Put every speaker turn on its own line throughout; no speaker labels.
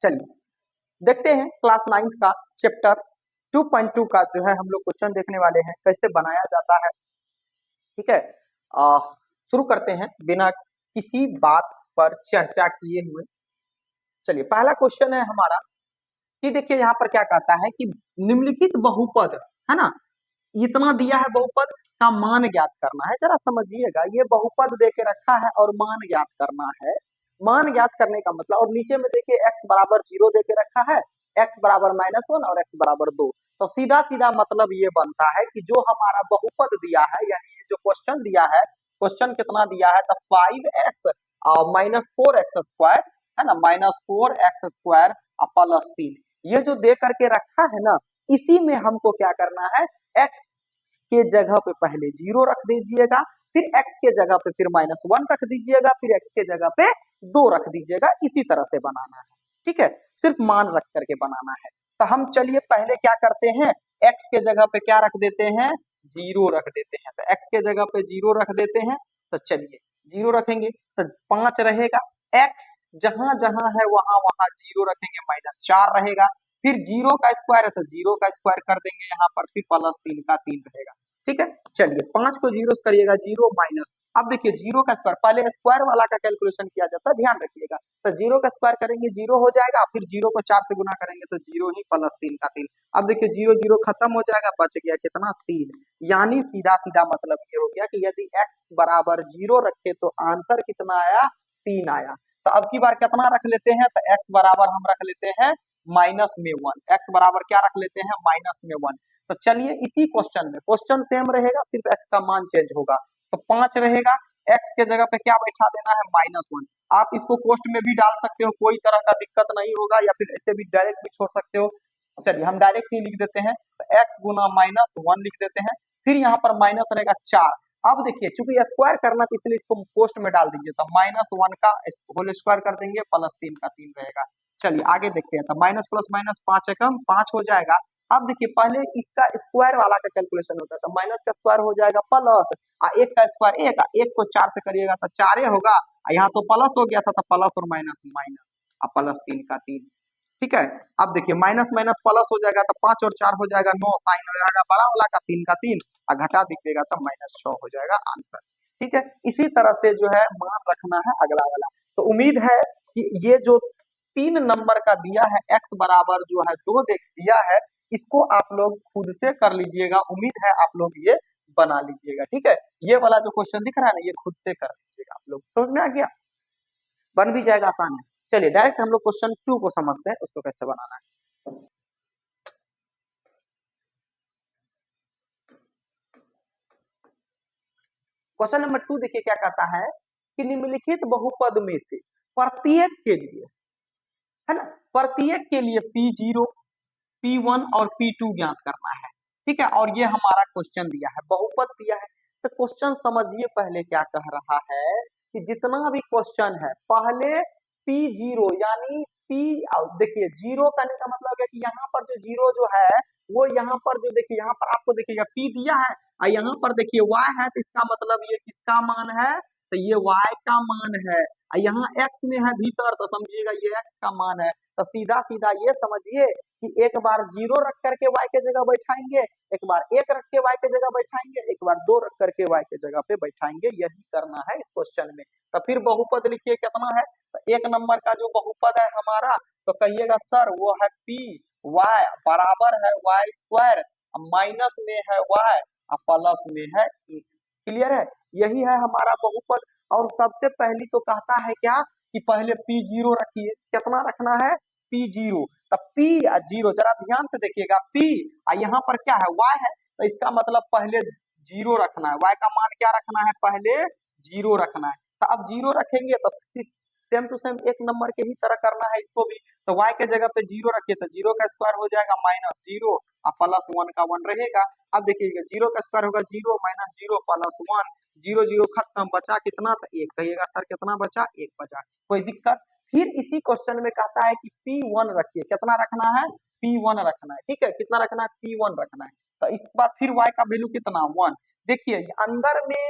चलिए देखते हैं क्लास 9th का चैप्टर 2.2 का जो है हम लोग क्वेश्चन देखने वाले हैं कैसे बनाया जाता है। ठीक है, शुरू करते हैं बिना किसी बात पर चर्चा किए हुए। चलिए पहला क्वेश्चन है हमारा कि देखिए यहाँ पर क्या कहता है कि निम्नलिखित बहुपद है ना, इतना दिया है बहुपद का मान ज्ञात करना है। जरा समझिएगा, ये बहुपद दे के रखा है और मान ज्ञात करना है। मान ज्ञात करने का मतलब, और नीचे में देखिए x बराबर 0 दे के रखा है, x बराबर -1 और x बराबर 2। तो सीधा सीधा मतलब ये बनता है कि जो हमारा बहुपद दिया है, यानी ये जो क्वेश्चन दिया है, क्वेश्चन कितना दिया है तो 5x -4x² है ना, -4x² +3, ये जो दे करके रखा है ना, इसी में हमको क्या करना है, x के जगह पे पहले 0 रख दीजिएगा, फिर x के जगह पे फिर -1 रख दीजिएगा, फिर x के जगह पे 2 रख दीजिएगा। इसी तरह से बनाना है। ठीक है, सिर्फ मान रख करके बनाना है। तो हम चलिए पहले क्या करते हैं, x के जगह पे क्या रख देते हैं, 0 रख देते हैं। तो x के जगह पे 0 रख देते हैं। तो चलिए 0 रखेंगे तो 5 रहेगा, x जहां जहां है वहां वहां 0 रखेंगे, -4 रहेगा, फिर 0 का स्क्वायर है तो 0 का स्क्वायर कर देंगे यहाँ पर, फिर +3 का 3 रहेगा। ठीक है, चलिए 5 को 0 से करिएगा, 0 माइनस, अब देखिए 0 का स्क्वायर, पहले स्क्वायर वाला का कैलकुलेशन किया जाता है, ध्यान रखिएगा। तो 0 का स्क्वायर करेंगे 0 हो जाएगा, फिर 0 को 4 से गुना करेंगे तो 0 ही, +3 का 3। अब देखिए 0 0 खत्म हो जाएगा, बच गया कितना, 3। यानी सीधा सीधा मतलब ये हो गया कि यदि x बराबर 0 रखे तो आंसर कितना आया, 3 आया। तो अब की बार कितना रख लेते हैं, तो x बराबर हम रख लेते हैं -1, x बराबर क्या रख लेते हैं, -1। तो चलिए इसी क्वेश्चन में, क्वेश्चन सेम रहेगा, सिर्फ x का मान चेंज होगा। तो 5 रहेगा, x के जगह पे क्या बैठा देना है, -1। आप इसको कोष्ट में भी डाल सकते हो, कोई तरह का दिक्कत नहीं होगा, या फिर ऐसे भी डायरेक्ट भी छोड़ सकते हो। चलिए हम डायरेक्ट ही लिख देते हैं, तो x गुना -1 लिख देते हैं, फिर यहाँ पर माइनस रहेगा 4। अब देखिए चूंकि स्क्वायर करना तो इसलिए इसको पोस्ट में डाल दीजिए, तो -1 का होल स्क्वायर कर देंगे, +3 का 3 रहेगा। चलिए आगे देखते हैं, तो माइनस प्लस माइनस 5 एकम 5 हो जाएगा। अब देखिए पहले इसका स्क्वायर वाला का कैलकुलेशन होता है, तो माइनस का स्क्वायर हो जाएगा प्लस, एक का स्क्वायर एक, एक को 4 से करिएगा तो 4 होगा, यहाँ तो प्लस हो गया था, तो प्लस और माइनस माइनस, +3 का 3। ठीक है, अब देखिए माइनस माइनस प्लस हो जाएगा, तो 5 और 4 हो जाएगा 9, साइन हो जाएगा बड़ा वाला का 3 का 3, और घटा दीजिएगा तो -6 हो जाएगा आंसर। ठीक है, इसी तरह से जो है मान रखना है अगला वाला। तो उम्मीद है कि ये जो 3 नंबर का दिया है, x बराबर जो है 2 देख दिया है, इसको आप लोग खुद से कर लीजिएगा। उम्मीद है आप लोग ये बना लीजिएगा। ठीक है, ये वाला जो क्वेश्चन दिख रहा है ना, ये खुद से कर लीजिएगा। आप लोग समझ में आ गया, बन भी जाएगा आसान है। चलिए डायरेक्ट हम लोग क्वेश्चन 2 को समझते हैं, उसको कैसे बनाना है। क्वेश्चन नंबर 2 देखिए क्या कहता है कि निम्नलिखित बहुपद में से प्रत्येक के लिए, है ना, प्रत्येक के लिए P0, P1 और P2 ज्ञात करना है। ठीक है, और ये हमारा क्वेश्चन दिया है, बहुपद दिया है। तो क्वेश्चन समझिए पहले क्या कह रहा है कि जितना भी क्वेश्चन है पहले P0 यानी P, देखिए 0 करने का मतलब है कि यहाँ पर जो 0 जो है वो यहाँ पर जो देखिए, यहाँ पर आपको देखिएगा P दिया है और यहाँ पर देखिए Y है, तो इसका मतलब ये किसका मान है, तो ये Y का मान है। और यहाँ X में है भीतर, तो समझिएगा ये X का मान है। तो सीधा सीधा ये समझिए कि एक बार 0 रख करके y के जगह बैठाएंगे, एक बार 1 रख के y के जगह बैठाएंगे, एक बार 2 रख करके y के जगह पे बैठाएंगे। यही करना है इस क्वेश्चन में। तो फिर बहुपद लिखिए कितना है, तो 1 नंबर का जो बहुपद है हमारा, तो कहिएगा सर वो है p y बराबर है y², माइनस में है y और प्लस में है 1। क्लियर है, यही है हमारा बहुपद। और सबसे पहली तो कहता है क्या कि पहले P0 रखिए, कितना रखना है, P0। तब P और 0 जरा ध्यान से देखिएगा, P और यहाँ पर क्या है, Y है, तो इसका मतलब पहले 0 रखना है, Y का मान क्या रखना है, पहले 0 रखना है। तो अब 0 रखेंगे तो सेम टू सेम 1 नंबर के ही तरह करना है इसको भी। तो y के जगह पे 0 रखिए, तो 0 का स्क्वायर हो जाएगा -0 और +1 का 1 रहेगा। अब देखिएगा 0 का स्क्वायर होगा 0 -0 +1, 0 0 खत्म, बचा कितना, तो 1। कहिएगा सर कितना बचा, 1 बचा, कोई दिक्कत। फिर इसी क्वेश्चन में कहता है कि P1 रखिए, कितना रखना है, P1 रखना है। ठीक है, कितना रखना है, P1 रखना है। तो इस बार फिर y का वैल्यू कितना, 1। देखिए अंदर में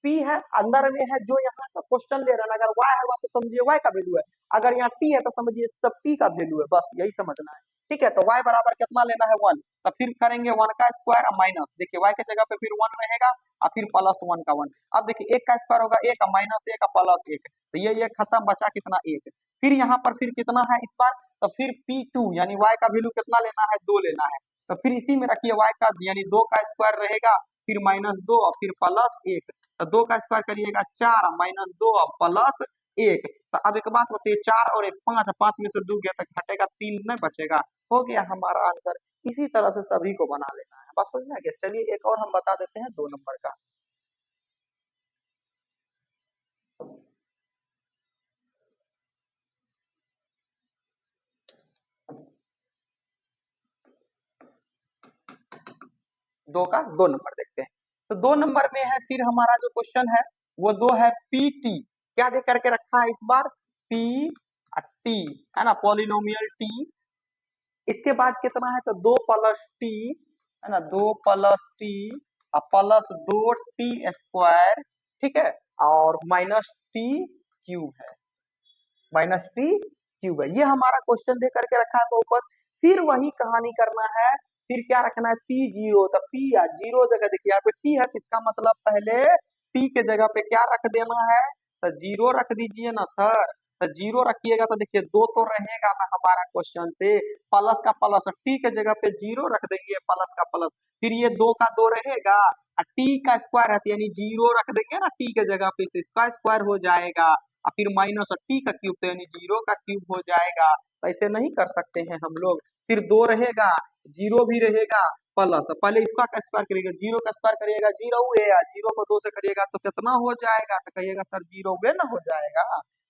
P है अंदर में है जो यहाँ का क्वेश्चन ले रहा है, अगर y है तो समझिए y का वैल्यू है, अगर यहाँ P है तो समझिए सब P का वैल्यू है, बस यही समझना है। ठीक है, तो y बराबर कितना लेना है 1, तो फिर करेंगे 1 का स्क्वायर और माइनस, देखिए y के जगह पे फिर 1 रहेगा और फिर प्लस 1 का 1। अब देखिए 1 का स्क्वायर होगा 1 माइनस 1 प्लस 1, तो ये खत्म, बचा कितना 1। फिर यहाँ पर फिर कितना है इस बार, तो फिर P2 यानी y का वैल्यू कितना लेना है 2 लेना है, तो फिर इसी में रखिए y का यानी 2 का स्क्वायर रहेगा, फिर माइनस 2 और फिर प्लस 1, तो 2 का स्क्वायर करिएगा 4 माइनस 2 और प्लस 1। तो अब एक बात बताइए 4 और 1 5, 5 में से 2 गया तो घटेगा 3 नहीं बचेगा, हो गया हमारा आंसर। इसी तरह से सभी को बना लेना है, बस समझ में आ गया। चलिए एक और हम बता देते हैं 2 नंबर का। दो नंबर देखते हैं, तो 2 नंबर में है फिर हमारा जो क्वेश्चन है वो 2 है पीटी, क्या दे करके रखा है इस बार, पी टी है ना, पॉलिनोमियल टी। इसके बाद कितना है तो 2 प्लस टी है ना, 2 plus T plus 2 T square, ठीक है, और माइनस टी क्यूब है, माइनस टी क्यूब है। ये हमारा क्वेश्चन दे करके रखा है बहुपद। फिर वही कहानी करना है, फिर क्या रखना है पी जीरो, तो पी या जीरो जगह देखिए यहाँ पे टी है, तो इसका मतलब पहले टी के जगह पे क्या रख देना है, तो जीरो रख दीजिए ना सर, तो जीरो रखिएगा तो देखिए दो तो रहेगा ना हमारा क्वेश्चन से, प्लस का प्लस टी के जगह पे जीरो रख देंगे, प्लस का प्लस, फिर ये दो का दो रहेगा, टी का स्क्वायर है तो यानी जीरो रख देंगे ना टी के जगह पे, तो इसका स्क्वायर हो जाएगा, और फिर माइनस टी का क्यूब तो यानी जीरो का क्यूब हो जाएगा। तो ऐसे नहीं कर सकते हैं हम लोग, फिर दो रहेगा, जीरो भी रहेगा, प्लस पहले इसका स्क्वायर करिएगा, जीरो का स्क्वायर करिएगा जीरो हुए, या जीरो को दो से करिएगा तो कितना हो जाएगा, तो कहिएगा सर जीरो हुए ना हो जाएगा,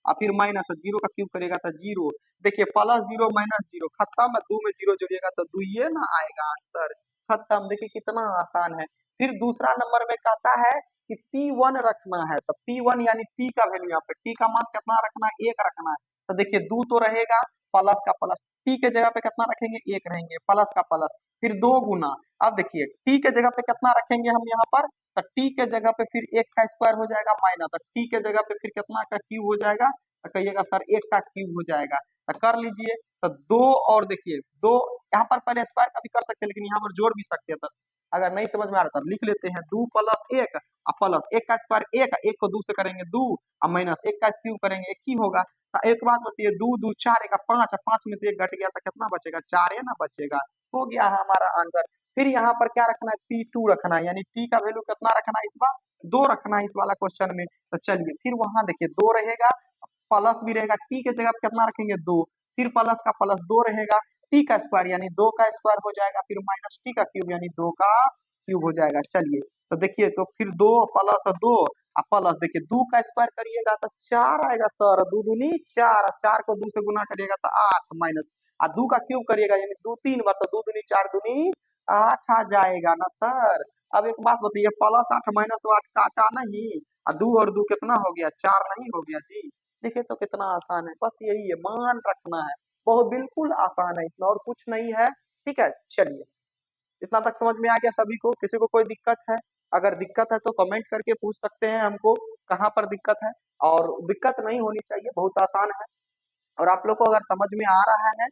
और फिर माइनस जीरो का क्यूब करेगा तो जीरो, देखिए प्लस जीरो माइनस जीरो खत्म, दो में जीरो जोड़िएगा तो दो ये ना आएगा आंसर, खत्म। देखिए कितना आसान है। फिर दूसरा नंबर में कहता है कि P1 रखना है, तो P1 यानी P का वैल्यू, यहाँ पे P का मान कितना रखना है 1 रखना है, तो देखिए दो तो रहेगा, प्लस का प्लस, P के जगह पे कितना रखेंगे 1 रहेंगे, प्लस का प्लस, फिर दो गुना, अब देखिए T के जगह पे कितना रखेंगे हम यहाँ पर, तो T के जगह पे फिर 1 का स्क्वायर हो जाएगा माइनस, T के जगह पे फिर कितना का क्यूब हो जाएगा, तो कहिएगा सर 1 का क्यूब हो जाएगा, तो कर लीजिए, तो दो और देखिए दो, यहाँ पर पहले स्क्वायर का भी कर सकते हैं लेकिन यहाँ पर जोड़ भी सकते हैं, तो अगर नहीं समझ में आ रहा तो लिख लेते हैं, दो प्लस एक प्लस एक का स्क्वायर एक को दो से करेंगे दो, और माइनस एक का क्यूब करेंगे एक ही होगा। तो एक बात बताइए, दो दो चार एक पांच, पांच में से एक घट गया तो कितना बचेगा, चार है ना बचेगा, हो गया हमारा आंसर। फिर यहाँ पर क्या रखना है, P2 रखना है, यानी T का वैल्यू कितना रखना है इस बार, दो रखना है इस वाला क्वेश्चन में। तो चलिए फिर वहां देखिए दो रहेगा, प्लस भी रहेगा, T के जगह पे कितना रखेंगे दो, फिर प्लस का प्लस दो रहेगा, T का स्क्वायर यानी दो का स्क्वायर हो जाएगा, फिर माइनस T का क्यूब यानी दो का क्यूब हो जाएगा। चलिए तो देखिए, तो फिर दो प्लस दो प्लस देखिए दो का स्क्वायर करिएगा तो चार आएगा सर, दो दूनी चार, चार को दो से गुना करिएगा तो आठ, माइनस दो का क्यूब करिएगा यानी दो तीन बार, तो दो दूनी चार दूनी आठ आ जाएगा ना सर। अब एक बात बताइए, प्लस आठ माइनस आठ काटा नहीं, दो और दो कितना हो गया, चार नहीं हो गया जी। देखिए तो कितना आसान है, बस यही है, मान रखना है, बहुत बिल्कुल आसान है, इसमें और कुछ नहीं है। ठीक है, चलिए इतना तक समझ में आ गया सभी को, किसी को कोई दिक्कत है, अगर दिक्कत है तो कमेंट करके पूछ सकते हैं हमको कहाँ पर दिक्कत है, और दिक्कत नहीं होनी चाहिए, बहुत आसान है। और आप लोग को अगर समझ में आ रहा है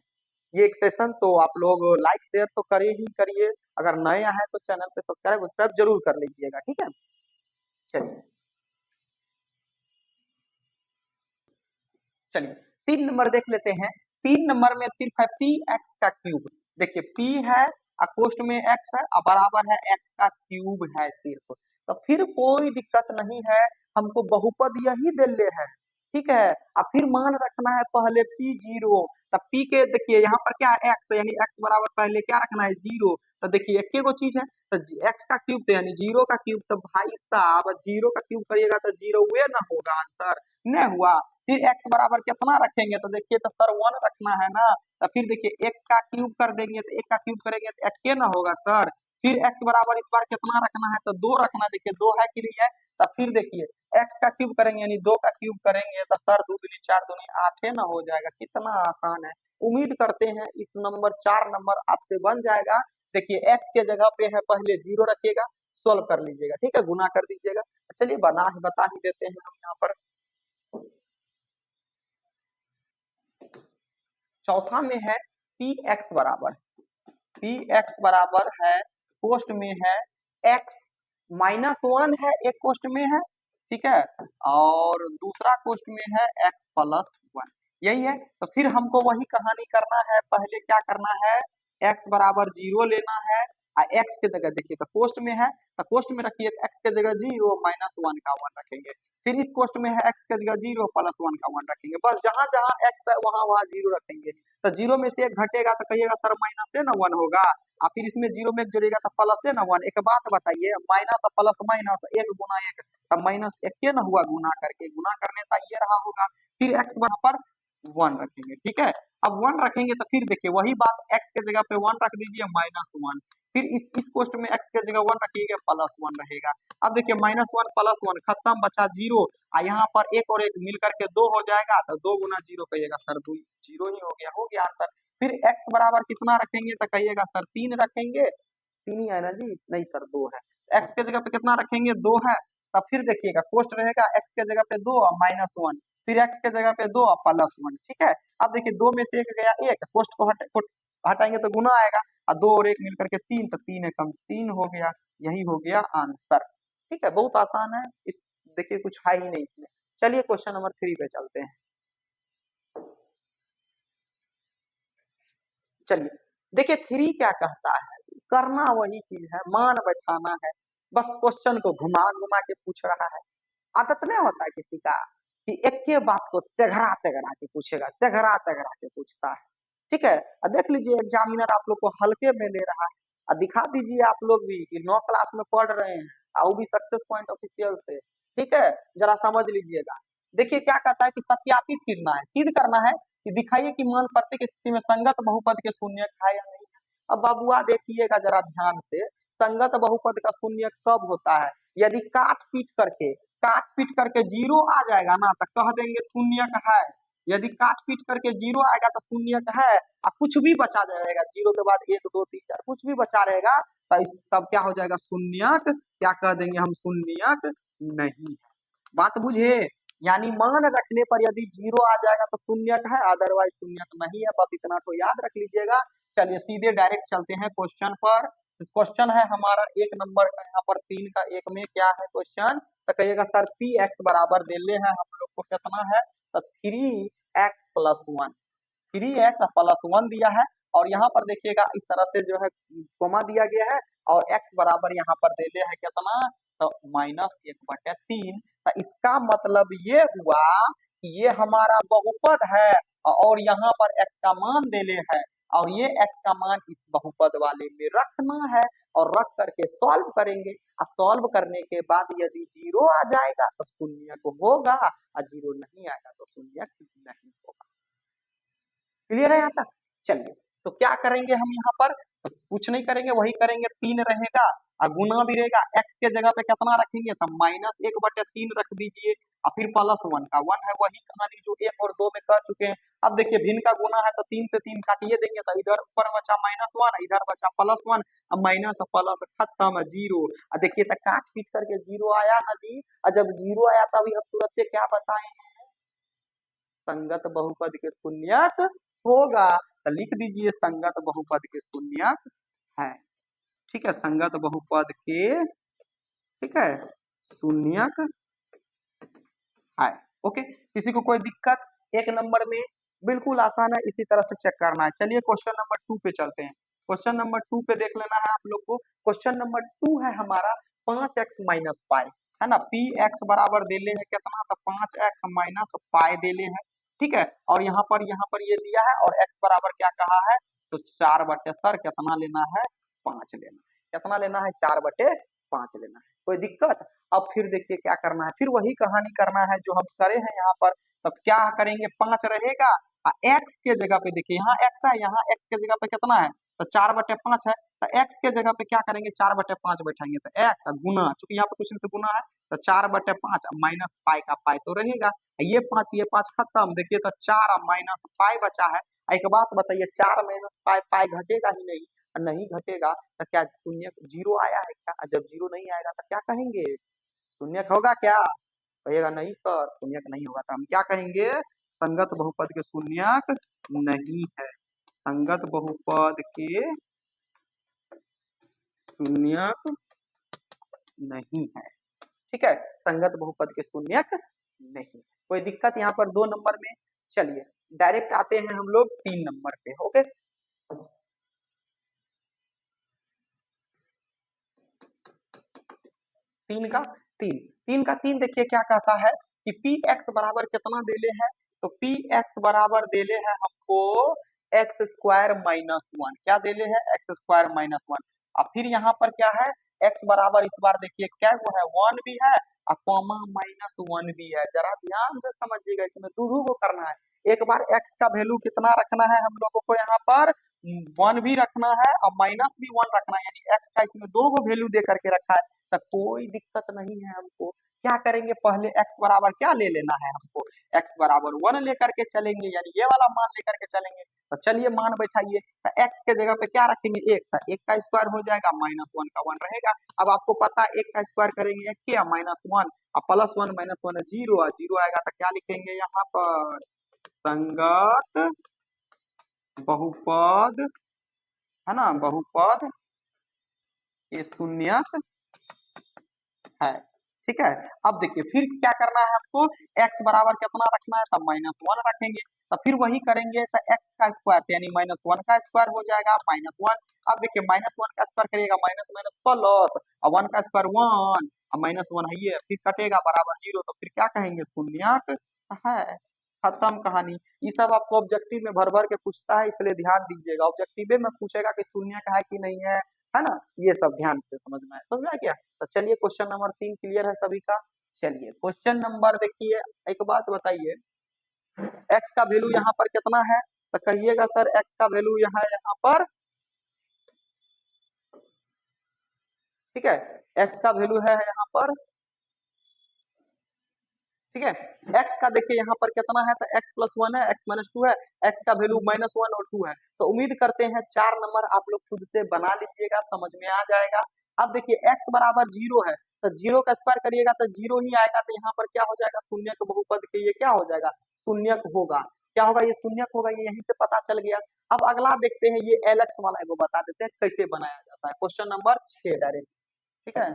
ये एक सेशन, तो आप लोग लाइक शेयर तो करिए ही करिए, अगर नए हैं तो चैनल पे सब्सक्राइब जरूर कर लीजिएगा, ठीक है। चलिए चलिए 3 नंबर देख लेते हैं। 3 नंबर में सिर्फ है पी एक्स का क्यूब, देखिए पी है अकोष्ठ में एक्स है और बराबर है एक्स का क्यूब है सिर्फ, तो फिर कोई दिक्कत नहीं है, हमको बहुपद यही दे ले है, ठीक है। अब फिर मान रखना है पहले पी जीरो, तब पी के देखिए यहाँ पर क्या है एक्स, यानी एक्स बराबर पहले क्या रखना है जीरो, तो देखिए एक गो चीज है, तो एक्स का क्यूब तो यानी जीरो का क्यूब, तो भाई साहब जीरो का क्यूब करिएगा तो जीरो वे ना होगा आंसर, न हुआ। फिर x बराबर कितना रखेंगे, तो देखिए तो सर 1 रखना है ना, तो फिर देखिए एक का क्यूब कर देंगे तो एक का क्यूब करेंगे तो एक के ना होगा सर। फिर x बराबर इस बार कितना रखना है, तो दो रखना है, देखिए दो है कि नहीं है, तो फिर देखिए x का क्यूब करेंगे यानी दो का क्यूब करेंगे तो सर दो दूनी चार दूनी आठ ना हो जाएगा, कितना आसान है। उम्मीद करते हैं इस नंबर 4 नंबर आपसे बन जाएगा। देखिए x के जगह पे है पहले जीरो रखिएगा, सोल्व कर लीजिएगा, ठीक है, गुना कर दीजिएगा, चलिए बता ही देते हैं हम यहाँ पर। चौथा में है पी एक्स बराबर, पी एक्स बराबर है, कोष्ट में है एक्स माइनस वन है, एक कोष्ट में है, ठीक है, और दूसरा कोष्ट में है एक्स प्लस वन, यही है। तो फिर हमको वही कहानी करना है, पहले क्या करना है, एक्स बराबर जीरो लेना है, एक्स के जगह देखिए तो कोष्ट में है, तो कोष्ट में रखिए एक्स के जगह जीरो माइनस वन का वन रखेंगे, फिर इस कोष्ट में है एक्स के जगह जीरो प्लस वन का वन रखेंगे, बस जहां जहां एक्स है वहां वहां जीरो रखेंगे। तो जीरो में से एक घटेगा तो कहिएगा सर माइनस से ना वन होगा, और फिर इसमें जीरो में एक जुड़ेगा तो प्लस से ना वन। एक बात बताइए, माइनस प्लस माइनस एक गुना एक, तब माइनस एक के ना हुआ, गुना करके, गुना करने का ये रहा होगा, फिर एक्स वहां पर वन रखेंगे, ठीक है। अब वन रखेंगे तो फिर देखिए वही बात, एक्स के जगह पे वन रख दीजिए माइनस वन, फिर इस क्वेश्चन में एक्स के जगह वन रखिएगा प्लस वन रहेगा। अब देखिए माइनस वन प्लस वन खत्म, बचा जीरो, और यहाँ पर एक और एक मिल करके दो हो जाएगा, तो दो गुना जीरो कहिएगा सर दो, जीरो ही हो गया आंसर। फिर एक्स बराबर कितना रखेंगे तो कहिएगा सर तीन रखेंगे, तीन ही है ना जी, नहीं सर दो है, एक्स के जगह पे कितना रखेंगे दो है, तब फिर देखिएगा कोष्ट रहेगा एक्स के जगह पे दो और माइनस वन, फिर एक्स के जगह पे दो और प्लस वन, ठीक है। अब देखिए दो में से एक गया एक, कोष्ट को हटाएंगे तो गुना आएगा, और दो और एक मिलकर के तीन, तो तीन एकम तीन हो गया, यही हो गया आंसर, ठीक है। बहुत आसान है, इस देखिए कुछ है ही नहीं इसमें। चलिए क्वेश्चन नंबर 3 पे चलते हैं। चलिए देखिए 3 क्या कहता है, करना वही चीज है, मान बैठाना है, बस क्वेश्चन को घुमा घुमा के पूछ रहा है। आदत नहीं होता किसी का कि एक के बात को तेघरा तेघरा के पूछेगा, तेघरा तेघरा के पूछता है, ठीक है। देख लीजिए एग्जामिनर आप लोग को हल्के में ले रहा है, और दिखा दीजिए आप लोग भी कि 9 क्लास में पढ़ रहे हैं, और वो भी सक्सेस पॉइंट ऑफिशियल से, ठीक है, जरा समझ लीजिएगा। देखिए क्या कहता है कि सत्यापित करना है, सिद्ध करना है कि दिखाइए कि मान प्रत्येक स्थिति में संगत बहुपद के शून्य है या नहीं। अब बाबुआ देखिएगा जरा ध्यान से, संगत बहुपद का शून्य कब होता है, यदि काट पीट करके जीरो आ जाएगा ना तो कह देंगे शून्य का है, यदि काट पीट करके जीरो आएगा तो शून्य का है, और कुछ भी बचा रहेगा जीरो के बाद एक दो तीन चार कुछ भी बचा रहेगा, तो इस तब क्या हो जाएगा शून्यक, क्या कह देंगे हम शून्यक नहीं है। बात बुझे, यानी मान रखने पर यदि जीरो आ जाएगा तो शून्यक है, अदरवाइज शून्यक नहीं है, बस इतना तो याद रख लीजिएगा। चलिए सीधे डायरेक्ट चलते हैं क्वेश्चन पर। क्वेश्चन है हमारा एक नंबर का, यहाँ पर 3 का एक में क्या है क्वेश्चन, तो कहिएगा सर पी एक्स बराबर दे ले है हम लोग को कितना है, तो 3x+1, 3x+1 दिया है, और यहाँ पर देखिएगा इस तरह से जो है कोमा दिया गया है, और x बराबर यहाँ पर दे ले है कितना, तो -1/3। तो इसका मतलब ये हुआ कि ये हमारा बहुपद है, और यहाँ पर x का मान दे ले है, और ये x का मान इस बहुपद वाले में रखना है, और रख करके सॉल्व करेंगे, और सॉल्व करने के बाद यदि जीरो आ जाएगा तो शून्य को होगा, और जीरो नहीं आएगा तो शून्य नहीं होगा। क्लियर है यहाँ तक। चलिए तो क्या करेंगे हम यहाँ पर, तो कुछ नहीं करेंगे, वही करेंगे, 3 रहेगा और गुना भी रहेगा, x के जगह पे कितना रखेंगे, तो -1/3 रख दीजिए, और फिर +1 का 1 है, वही कहानी जो 1 और 2 में कर चुके हैं। अब देखिए भिन्न का गुना है तो 3 से 3 काटिए देंगे, तो इधर ऊपर बचा -1, इधर बचा +1, अब माइनस प्लस खत्म जीरो। अब देखिए तो काट पीट करके जीरो आया ना जी, और जब जीरो आया तभी हम तुरंत क्या बताए, संगत बहुपद के शून्यक होगा, तो लिख दीजिए संगत बहुपद के शून्यक है, ठीक है, संगत बहुपद के, ठीक है, शून्यक है। ओके, किसी को कोई दिक्कत, एक नंबर में बिल्कुल आसान है, इसी तरह से चेक करना है। चलिए क्वेश्चन नंबर 2 पे चलते हैं। क्वेश्चन नंबर 2 पे देख लेना है आप लोग को। क्वेश्चन नंबर 2 है हमारा 5x माइनस पाई, है ना, पी एक्स बराबर दे ले है कितना, तो 5x माइनस पाई दे ले है, ठीक है, और यहाँ पर ये दिया है, और x बराबर क्या कहा है, तो 4/, सर कितना लेना है, 5 लेना है, कितना लेना है, 4/5 लेना है, कोई दिक्कत। अब फिर देखिए क्या करना है, फिर वही कहानी करना है जो हम करे हैं यहाँ पर। तब क्या करेंगे, 5 रहेगा, x के जगह पे देखिए यहाँ x है, यहाँ x के जगह पे कितना है, तो 4/5 है, तो x के जगह पे क्या करेंगे, 4/5 बैठाएंगे, तो x गुना, चूंकि यहाँ पे कुछ नहीं तो गुना है, तो 4/5 माइनस पाई का पाई तो रहेगा, ये 5 खत्म, देखिए तो 4 माइनस पाई बचा है। एक बात बताइए, 4 माइनस पाई, पाई घटेगा ही नहीं, नहीं घटेगा तो क्या शून्य जीरो आया है क्या, जब जीरो नहीं आएगा तो क्या कहेंगे, शून्यक होगा क्या? कहिएगा नहीं सर शून्यक नहीं होगा, तो हम क्या कहेंगे? संगत बहुपद के शून्यक नहीं है। संगत बहुपद के शून्यक नहीं है। ठीक है, संगत बहुपद के शून्यक नहीं। कोई दिक्कत यहाँ पर 2 नंबर में? चलिए डायरेक्ट आते हैं हम लोग 3 नंबर पे। ओके, तीन का तीन देखिए क्या कहता है कि पी एक्स बराबर कितना देले है? तो पी एक्स बराबर देले है हमको एक्स स्क्वायर माइनस वन। क्या देले है? X square minus one. अब फिर यहाँ पर क्या है? एक्स बराबर इस बार देखिए क्या वो है? वन भी है और कॉमा माइनस वन भी है। जरा ध्यान से समझिएगा, इसमें दो को करना है। एक बार एक्स का वैल्यू कितना रखना है हम लोगों को? यहाँ पर वन भी रखना है और माइनस भी वन रखना है, यानी एक्स का इसमें दो को वैल्यू दे करके रखा है। तो कोई दिक्कत नहीं है हमको। क्या करेंगे? पहले x बराबर क्या ले लेना है हमको? x बराबर वन लेकर के चलेंगे, यानी ये वाला मान लेकर के चलेंगे। तो चलिए मान बैठाइए। तो x के जगह पे क्या रखेंगे? एक। तो एक का स्क्वायर हो जाएगा, माइनस वन का वन रहेगा। अब आपको पता है एक का स्क्वायर करेंगे एक क्या? Minus one. अब plus one minus one zero, zero आएगा तो क्या लिखेंगे यहाँ पर? संगत बहुपद, है ना, बहुपद के शून्यक है। ठीक है, अब देखिए फिर क्या करना है आपको? x बराबर कितना रखना है? तब माइनस वन रखेंगे। तो फिर वही करेंगे तो x का स्क्वायर यानी माइनस वन का स्क्वायर हो जाएगा माइनस वन। अब देखिए माइनस वन का स्क्वायर करिएगा माइनस माइनस प्लस, और वन का स्क्वायर वन, और माइनस वन है ये, फिर कटेगा बराबर जीरो। तो फिर क्या कहेंगे? शून्यक है। खत्म कहानी। ये सब आपको ऑब्जेक्टिव में भर भर के पूछता है, इसलिए ध्यान दीजिएगा। ऑब्जेक्टिव में पूछेगा कि शून्यक है कि नहीं है ना? ये सब ध्यान से समझना है। समझ में क्या? तो चलिए क्वेश्चन नंबर 3 क्लियर है सभी का। चलिए क्वेश्चन नंबर देखिए, एक बात बताइए, x का वैल्यू यहाँ पर कितना है? तो कहिएगा सर x का वैल्यू यहाँ पर, ठीक है, x का वैल्यू है यहाँ पर, ठीक है। x का देखिए यहाँ पर कितना है? तो x प्लस वन है, x माइनस टू है, x का वैल्यू माइनस वन और टू है। तो उम्मीद करते हैं 4 नंबर आप लोग खुद से बना लीजिएगा, समझ में आ जाएगा। अब देखिए x बराबर जीरो है, तो जीरो का स्क्वायर करिएगा तो जीरो ही आएगा। तो यहाँ पर क्या हो जाएगा? शून्य के बहुपद के ये क्या हो जाएगा? शून्यक होगा। क्या होगा? ये शून्यक होगा, ये यहीं से पता चल गया। अब अगला देखते हैं, ये एलएक्स वाला है वो बता देते हैं कैसे बनाया जाता है। क्वेश्चन नंबर 6 डायरेक्ट, ठीक है।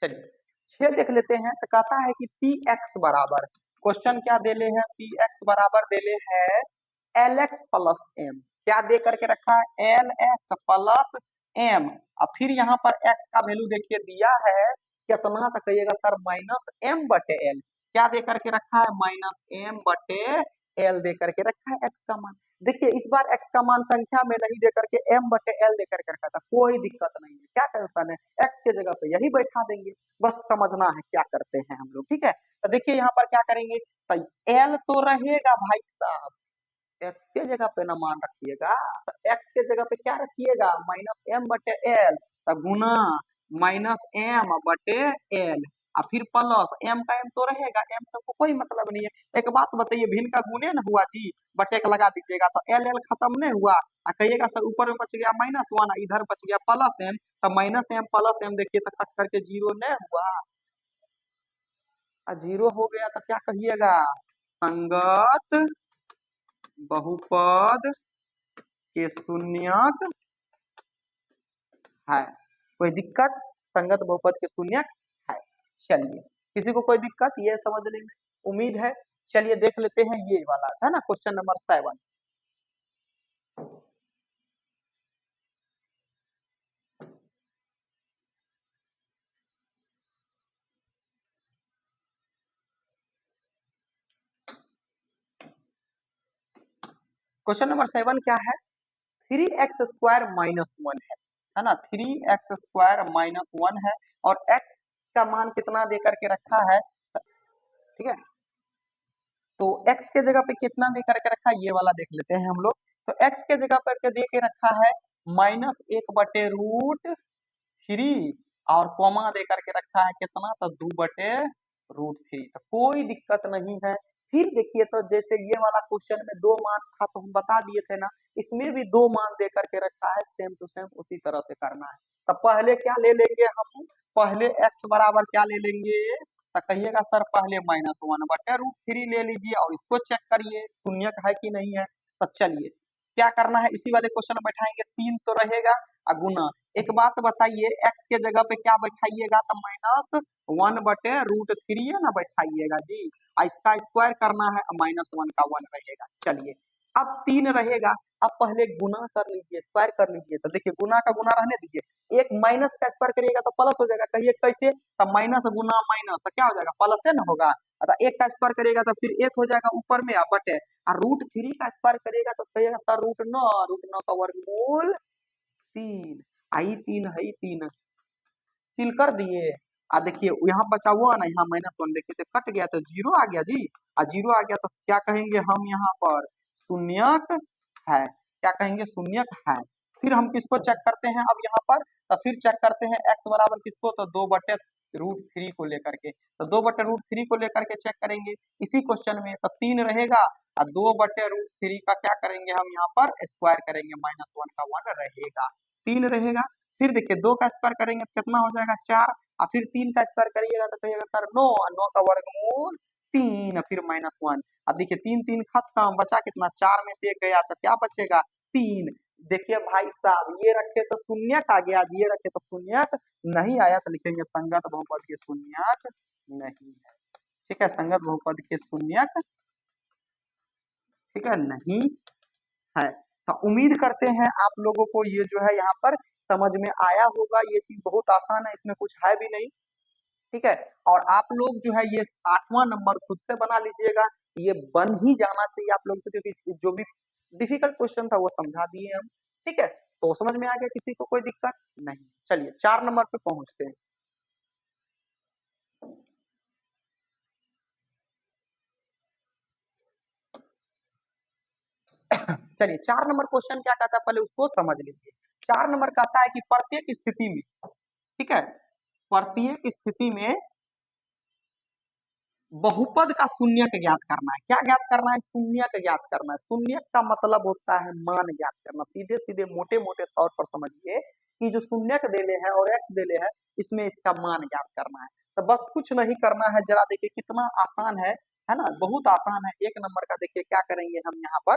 चलिए 6 देख लेते हैं। तो कहता है कि पी एक्स बराबर, क्वेश्चन क्या देले है? पी एक्स बराबर देले है एल एक्स प्लस एम। क्या दे करके रखा है? L X plus M. अब फिर यहाँ पर एक्स का वैल्यू देखिए दिया है कितना? तो कहिएगा सर माइनस एम बटे एल। क्या दे करके रखा है? माइनस एम बटे एल दे करके रखा है एक्स का मान। देखिए इस बार एक्स का मान संख्या में नहीं दे करके एम बटे एल दे करके रखा था, कोई दिक्कत नहीं है। क्या टेंशन है? एक्स के जगह पे यही बैठा देंगे, बस समझना है क्या करते हैं हम लोग। ठीक है, तो देखिए यहाँ पर क्या करेंगे? तो एल तो रहेगा भाई साहब, एक्स के जगह पे ना मान रखिएगा। तो एक्स के जगह पे क्या रखिएगा? माइनस एम बटे एल। तो गुना माइनस एम बटे एल, और फिर प्लस एम का एम तो रहेगा, एम से को कोई मतलब नहीं है। एक बात बताइए, भिन्न का गुने न हुआ जी, बटे का लगा दीजिएगा तो एल एल खत्म नहीं हुआ। कहिएगा सर ऊपर में बच गया माइनस वन, इधर बच गया प्लस एम। तो माइनस एम प्लस एम देखिए तो कट करके जीरो नहीं हुआ, जीरो हो गया। तो क्या कहिएगा? संगत बहुपद के शून्यक है। कोई दिक्कत? संगत बहुपद के शून्यक है। चलिए, किसी को कोई दिक्कत ये समझने में? उम्मीद है। चलिए देख लेते हैं ये वाला, है ना, क्वेश्चन नंबर 7। क्वेश्चन नंबर 7 क्या है? 3x² माइनस वन है ना, 3x² माइनस वन है, और x का मान कितना दे करके रखा है? ठीक है, तो x के जगह पे कितना दे करके रखा है ये वाला देख लेते हैं हम लोग। तो x के जगह पर के दे के रखा है माइनस एक बटे रूट थ्री, और कॉमा दे करके रखा है कितना, तो 2/√3, तो कोई दिक्कत नहीं है। फिर देखिए तो जैसे ये वाला क्वेश्चन में 2 मान था तो हम बता दिए थे ना, इसमें भी 2 मान दे करके रखा है, सेम टू सेम उसी तरह से करना है। तो पहले क्या ले लेंगे हम, पहले x बराबर क्या ले लेंगे, तो कहिएगा सर पहले -1/√3 ले लीजिए और इसको चेक करिए शून्य है कि नहीं है। तो चलिए क्या करना है, इसी वाले क्वेश्चन में बैठाएंगे, 3 तो रहेगा और गुना। एक बात बताइए, x के जगह पे क्या बैठाइएगा, तो -1/√3 है ना बैठाइएगा जी, और इसका स्क्वायर करना है, -1 का 1 रहेगा। चलिए अब 3 रहेगा, अब पहले गुना कर लीजिए, स्क्वायर कर लीजिए। तो देखिए गुना का गुना रहने दीजिए, एक माइनस का स्क्वायर करिएगा तो प्लस हो जाएगा, कहिए कैसे, तो माइनस गुना माइनस तो क्या हो जाएगा, प्लस है ना होगा। अतः 1 का स्क्वायर करिएगा तो फिर 1 हो जाएगा ऊपर में, बटे और √3 का स्क्वायर करिएगा तो कहिएगा सर √9 का वर्गमूल 3, आई 3 है 3, फिल कर दिए। देखिए यहाँ बचा हुआ ना, यहाँ -1 देखिए तो कट गया तो 0 आ गया जी, और 0 आ गया तो क्या कहेंगे हम यहाँ पर, शून्यक है, क्या कहेंगे, शून्यक है। फिर हम किसको चेक करते हैं अब यहाँ पर, तो फिर चेक करते हैं x बराबर किसको, तो 2/√3 को लेकर के, तो 2/√3 को लेकर के चेक करेंगे इसी क्वेश्चन में। तो 3 रहेगा और 2/√3 का क्या करेंगे हम यहाँ पर स्क्वायर करेंगे, -1 का 1 रहेगा, 3 रहेगा। फिर देखिए 2 का स्क्वायर करेंगे तो कितना हो जाएगा 4, और फिर 3 का स्क्वायर करिएगा तो कहिएगा सर 9, 9 का वर्गमूल 3, फिर -1। अब देखिए 3 3 खत्म, बचा कितना, 4 में से 1 गया तो क्या बचेगा 3। देखिए भाई साहब ये रखे तो शून्यक आ गया, ये रखे तो शून्यक नहीं आया, तो लिखेंगे संगत बहुपद के शून्यक नहीं है। ठीक है, संगत बहुपद के शून्यक, ठीक है, नहीं है। तो उम्मीद करते हैं आप लोगों को ये जो है यहाँ पर समझ में आया होगा। ये चीज बहुत आसान है, इसमें कुछ है भी नहीं, ठीक है। और आप लोग जो है ये 8वां नंबर खुद से बना लीजिएगा, ये बन ही जाना चाहिए आप लोग को, क्योंकि जो भी डिफिकल्ट क्वेश्चन था वो समझा दिए हम, ठीक है। तो समझ में आ गया, किसी को कोई दिक्कत नहीं। चलिए 4 नंबर पे पहुंचते हैं। चलिए 4 नंबर क्वेश्चन क्या कहता है, पहले उसको समझ लीजिए। 4 नंबर कहता है कि प्रत्येक स्थिति में, ठीक है, प्रत्येक स्थिति में बहुपद का शून्यक ज्ञात करना है। क्या ज्ञात करना है, शून्यक ज्ञात करना है। शून्यक का मतलब होता है मान ज्ञात करना। सीधे सीधे मोटे मोटे तौर पर समझिए कि जो शून्यक देले है और x देले है, इसमें इसका मान ज्ञात करना है। तो बस कुछ नहीं करना है, जरा देखिए कितना आसान है ना, बहुत आसान है। 1 नंबर का देखिए क्या करेंगे हम यहाँ पर,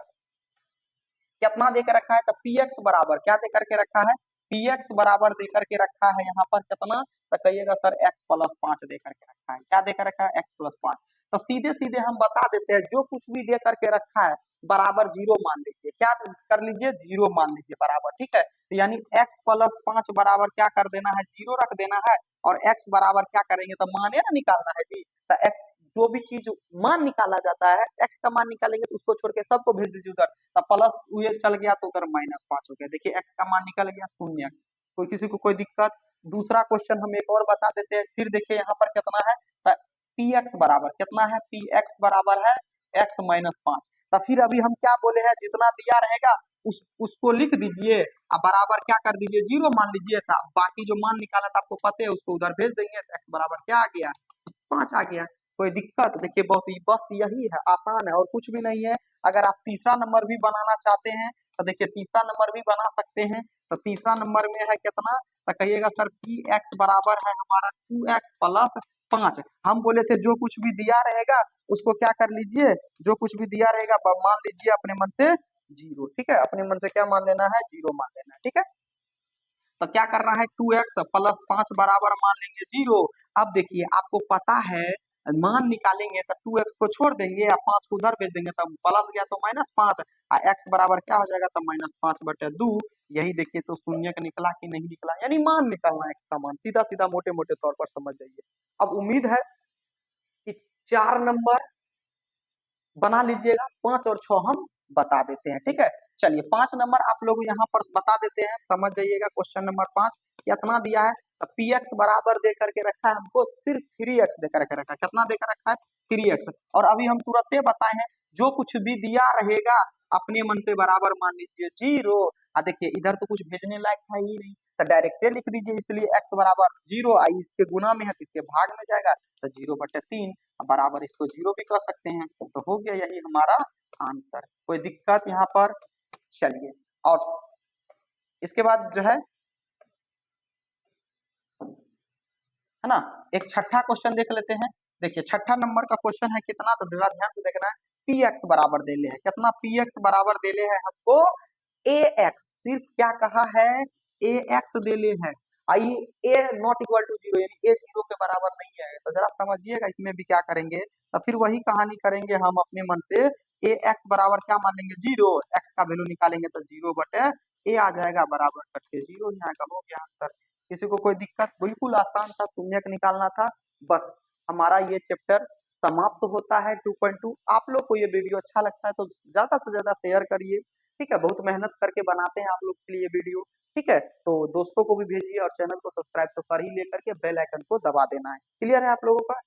कितना देकर रखा है, तो px बराबर क्या देकर के रखा है, px बराबर देकर के रखा है यहाँ पर कितना, तो कहिएगा सर x+5 देकर के रखा है। क्या देकर रखा है, x+5। तो सीधे सीधे हम बता देते हैं, जो कुछ भी दे करके रखा है बराबर 0 मान लीजिए। क्या कर लीजिए, 0 मान लीजिए बराबर, ठीक है। तो यानी x+5 बराबर क्या कर देना है, 0 रख देना है, और x बराबर क्या करेंगे, तो मान ना निकालना है जी। तो x जो भी चीज मान निकाला जाता है, x का मान निकालेंगे तो उसको छोड़ के सबको भेज दीजिए उधर, तो प्लस ये चल गया तो उधर -5 हो गया। देखिए x का मान निकल गया शून्य, कोई किसी को कोई दिक्कत। दूसरा क्वेश्चन हम एक और बता देते हैं। फिर देखिए यहाँ पर कितना है, तो px बराबर कितना है, px बराबर है x-5। तो फिर अभी हम क्या बोले हैं, जितना दिया रहेगा उसको लिख दीजिए, अब बराबर क्या कर दीजिए, 0 मान लीजिए था। बाकी जो मान निकाला था आपको पता है, उसको उधर भेज देंगे, तो x बराबर क्या आ गया, 5 आ गया। कोई दिक्कत, देखिए बहुत ही बस यही है, आसान है और कुछ भी नहीं है। अगर आप तीसरा नंबर भी बनाना चाहते हैं तो देखिए तीसरा नंबर भी बना सकते हैं। तो तीसरा नंबर में है कितना, तो कहिएगा सर पी एक्स बराबर है हमारा 2x+5। हम बोले थे जो कुछ भी दिया रहेगा उसको क्या कर लीजिए, जो कुछ भी दिया रहेगा मान लीजिए अपने मन से 0, ठीक है, अपने मन से क्या मान लेना है, 0 मान लेना है, ठीक है। तो क्या करना है, 2x+5 बराबर मान लेंगे 0। अब देखिए आपको पता है मान निकालेंगे तो 2x को छोड़ देंगे या 5 को उधर भेज देंगे, तब प्लस गया तो -5, और x बराबर क्या हो जाएगा, तो -5/2। यही देखिए तो शून्य का निकला कि नहीं निकला, यानी मान निकालना x का मान, सीधा सीधा मोटे मोटे तौर पर समझ जाइए। अब उम्मीद है कि 4 नंबर बना लीजिएगा, 5 और 6 हम बता देते हैं, ठीक है। चलिए 5 नंबर आप लोग यहाँ पर बता देते हैं, समझ जाइएगा। क्वेश्चन नंबर 5 कितना दिया है, तो पी एक्स बराबर दे करके रखा है हमको, सिर्फ 3x दे करके रखा है। कितना देकर रखा है, 3x। और अभी हम तुरंत बताए हैं, जो कुछ भी दिया रहेगा अपने मन से बराबर मान लीजिए 0, देखिए इधर तो कुछ भेजने लायक है ही नहीं, तो डायरेक्ट लिख दीजिए, इसलिए x बराबर 0, आई इसके गुना में है तो इसके भाग में जाएगा, तो 0/3 बराबर, इसको 0 भी कह सकते हैं, तो हो गया यही हमारा आंसर। कोई दिक्कत यहाँ पर? चलिए, और इसके बाद जो है ना, एक छठा क्वेश्चन देख लेते हैं। देखिए छठा नंबर का क्वेश्चन है कितना, तो जरा ध्यान से देखना है, पी एक्स बराबर देले है, कितना पी एक्स बराबर देले है हमको, ए एक्स, सिर्फ क्या कहा है, ए एक्स देले है, आई ए नॉट इक्वल टू 0, यानी ए 0 के बराबर नहीं है, तो जरा समझिएगा इसमें भी क्या करेंगे, तो फिर वही कहानी करेंगे हम अपने मन से, ए एक्स बराबर क्या मान लेंगे 0, एक्स का वैल्यू निकालेंगे तो 0/a आ जाएगा, बराबर करके 0 ही आएगा, हो गया आंसर। किसी को कोई दिक्कत? बिल्कुल आसान था, शून्यक निकालना था बस। हमारा ये चैप्टर समाप्त होता है 2.2। आप लोग को ये वीडियो अच्छा लगता है तो ज्यादा से ज्यादा शेयर करिए, ठीक है, बहुत मेहनत करके बनाते हैं आप लोग के लिए वीडियो, ठीक है, तो दोस्तों को भी भेजिए और चैनल को सब्सक्राइब तो कर ही लेकर के बेल आइकन को दबा देना है। क्लियर है आप लोगों का?